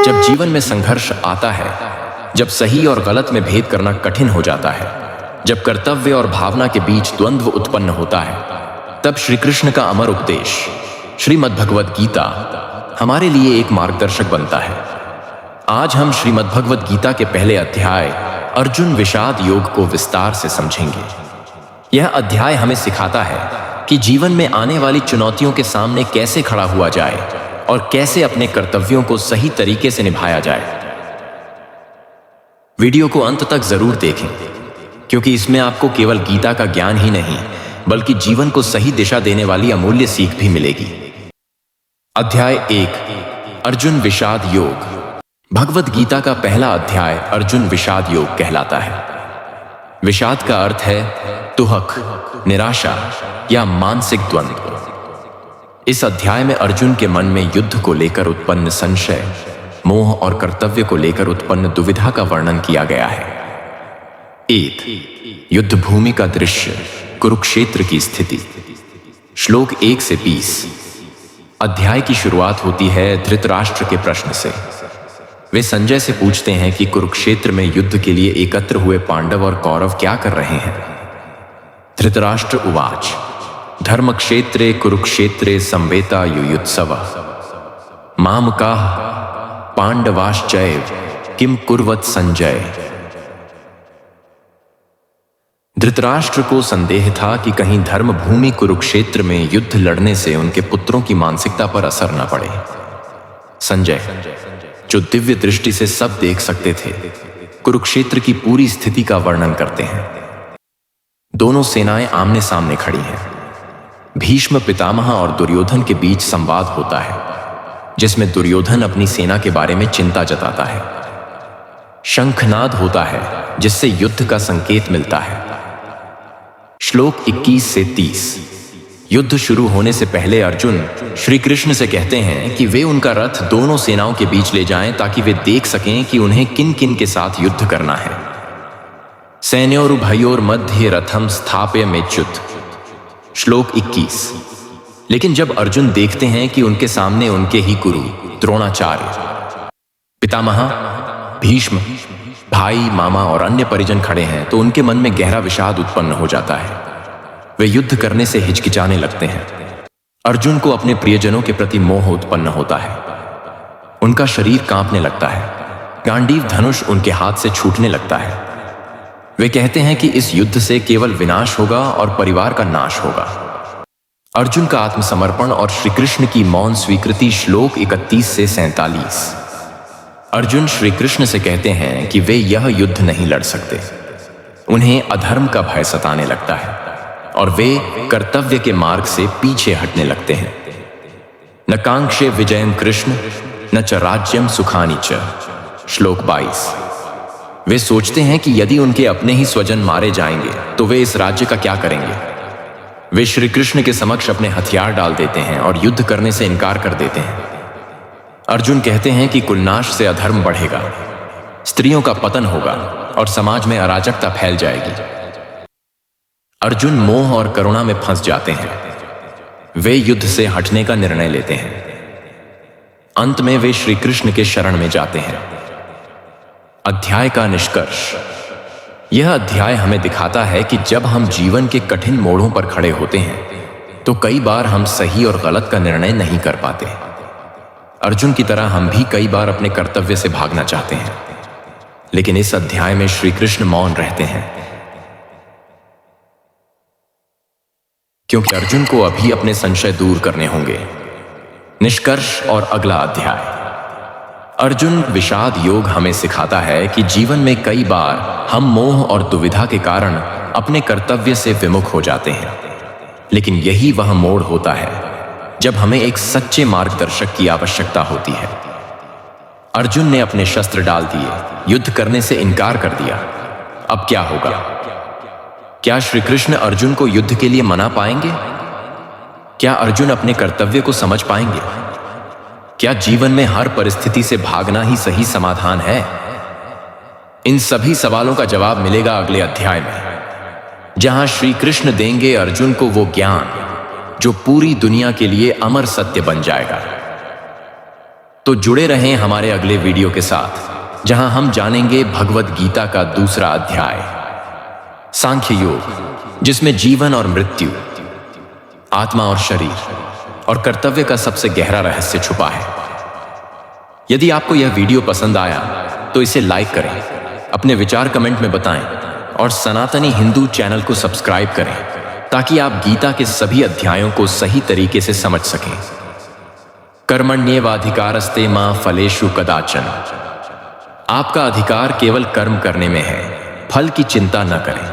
जब जीवन में संघर्ष आता है, जब सही और गलत में भेद करना कठिन हो जाता है, जब कर्तव्य और भावना के बीच द्वंद्व उत्पन्न होता है, तब श्री कृष्ण का अमर उपदेश श्रीमद् भगवद गीता हमारे लिए एक मार्गदर्शक बनता है। आज हम श्रीमद् भगवद गीता के पहले अध्याय अर्जुन विषाद योग को विस्तार से समझेंगे। यह अध्याय हमें सिखाता है कि जीवन में आने वाली चुनौतियों के सामने कैसे खड़ा हुआ जाए और कैसे अपने कर्तव्यों को सही तरीके से निभाया जाए। वीडियो को अंत तक जरूर देखें, क्योंकि इसमें आपको केवल गीता का ज्ञान ही नहीं बल्कि जीवन को सही दिशा देने वाली अमूल्य सीख भी मिलेगी। अध्याय 1 अर्जुन विषाद योग। भगवद गीता का पहला अध्याय अर्जुन विषाद योग कहलाता है। विषाद का अर्थ है तुहक, निराशा या मानसिक द्वंद्व। इस अध्याय में अर्जुन के मन में युद्ध को लेकर उत्पन्न संशय, मोह और कर्तव्य को लेकर उत्पन्न दुविधा का वर्णन किया गया है। 1 युद्ध भूमि का दृश्य, कुरुक्षेत्र की स्थिति। श्लोक 1 से 20। अध्याय की शुरुआत होती है धृतराष्ट्र के प्रश्न से। वे संजय से पूछते हैं कि कुरुक्षेत्र में युद्ध के लिए एकत्र हुए पांडव और कौरव क्या कर रहे हैं। धृतराष्ट्र उवाच धर्मक्षेत्रे कुरुक्षेत्रे संवेता युयुत्सवः मामकाः पांडवाश्चैव किम कुर्वत संजय। धृतराष्ट्र को संदेह था कि कहीं धर्म भूमि कुरुक्षेत्र में युद्ध लड़ने से उनके पुत्रों की मानसिकता पर असर न पड़े। संजय, जो दिव्य दृष्टि से सब देख सकते थे, कुरुक्षेत्र की पूरी स्थिति का वर्णन करते हैं। दोनों सेनाएं आमने सामने खड़ी हैं। भीष्म पितामह और दुर्योधन के बीच संवाद होता है, जिसमें दुर्योधन अपनी सेना के बारे में चिंता जताता है। शंखनाद होता है, जिससे युद्ध का संकेत मिलता है। श्लोक 21 से 30। युद्ध शुरू होने से पहले अर्जुन श्री कृष्ण से कहते हैं कि वे उनका रथ दोनों सेनाओं के बीच ले जाएं ताकि वे देख सकें कि उन्हें किन किन के साथ युद्ध करना है। सैन्योरुभयोर मध्ये रथम स्थापयमेच्युत। श्लोक 21। लेकिन जब अर्जुन देखते हैं कि उनके सामने उनके ही गुरु द्रोणाचार्य, पितामह, भीष्म, भाई, मामा और अन्य परिजन खड़े हैं, तो उनके मन में गहरा विषाद उत्पन्न हो जाता है। वे युद्ध करने से हिचकिचाने लगते हैं। अर्जुन को अपने प्रियजनों के प्रति मोह उत्पन्न होता है। उनका शरीर कांपने लगता है। गांडीव धनुष उनके हाथ से छूटने लगता है। वे कहते हैं कि इस युद्ध से केवल विनाश होगा और परिवार का नाश होगा। अर्जुन का आत्मसमर्पण और श्री कृष्ण की मौन स्वीकृति। श्लोक 31 से 47। अर्जुन श्री कृष्ण से कहते हैं कि वे यह युद्ध नहीं लड़ सकते। उन्हें अधर्म का भय सताने लगता है और वे कर्तव्य के मार्ग से पीछे हटने लगते हैं। न कांक्षे विजयम कृष्ण न च राज्यम सुखानि च। श्लोक 22। वे सोचते हैं कि यदि उनके अपने ही स्वजन मारे जाएंगे तो वे इस राज्य का क्या करेंगे। वे श्री कृष्ण के समक्ष अपने हथियार डाल देते हैं और युद्ध करने से इनकार कर देते हैं। अर्जुन कहते हैं कि कुलनाश से अधर्म बढ़ेगा, स्त्रियों का पतन होगा और समाज में अराजकता फैल जाएगी। अर्जुन मोह और करुणा में फंस जाते हैं। वे युद्ध से हटने का निर्णय लेते हैं। अंत में वे श्री कृष्ण के शरण में जाते हैं। अध्याय का निष्कर्ष। यह अध्याय हमें दिखाता है कि जब हम जीवन के कठिन मोड़ों पर खड़े होते हैं तो कई बार हम सही और गलत का निर्णय नहीं कर पाते। अर्जुन की तरह हम भी कई बार अपने कर्तव्य से भागना चाहते हैं, लेकिन इस अध्याय में श्री कृष्ण मौन रहते हैं, क्योंकि अर्जुन को अभी अपने संशय दूर करने होंगे। निष्कर्ष और अगला अध्याय। अर्जुन विषाद योग हमें सिखाता है कि जीवन में कई बार हम मोह और दुविधा के कारण अपने कर्तव्य से विमुख हो जाते हैं, लेकिन यही वह मोड़ होता है जब हमें एक सच्चे मार्गदर्शक की आवश्यकता होती है। अर्जुन ने अपने शस्त्र डाल दिए, युद्ध करने से इनकार कर दिया। अब क्या होगा? क्या श्री कृष्ण अर्जुन को युद्ध के लिए मना पाएंगे? क्या अर्जुन अपने कर्तव्य को समझ पाएंगे? क्या जीवन में हर परिस्थिति से भागना ही सही समाधान है? इन सभी सवालों का जवाब मिलेगा अगले अध्याय में, जहां श्री कृष्ण देंगे अर्जुन को वो ज्ञान जो पूरी दुनिया के लिए अमर सत्य बन जाएगा। तो जुड़े रहें हमारे अगले वीडियो के साथ, जहां हम जानेंगे भगवद गीता का दूसरा अध्याय, सांख्य योग, जिसमें जीवन और मृत्यु, आत्मा और शरीर और कर्तव्य का सबसे गहरा रहस्य छुपा है। यदि आपको यह वीडियो पसंद आया तो इसे लाइक करें, अपने विचार कमेंट में बताएं और सनातनी हिंदू चैनल को सब्सक्राइब करें ताकि आप गीता के सभी अध्यायों को सही तरीके से समझ सकें। कर्मण्येवाधिकारस्ते मा फलेषु कदाचन। आपका अधिकार केवल कर्म करने में है, फल की चिंता न करें।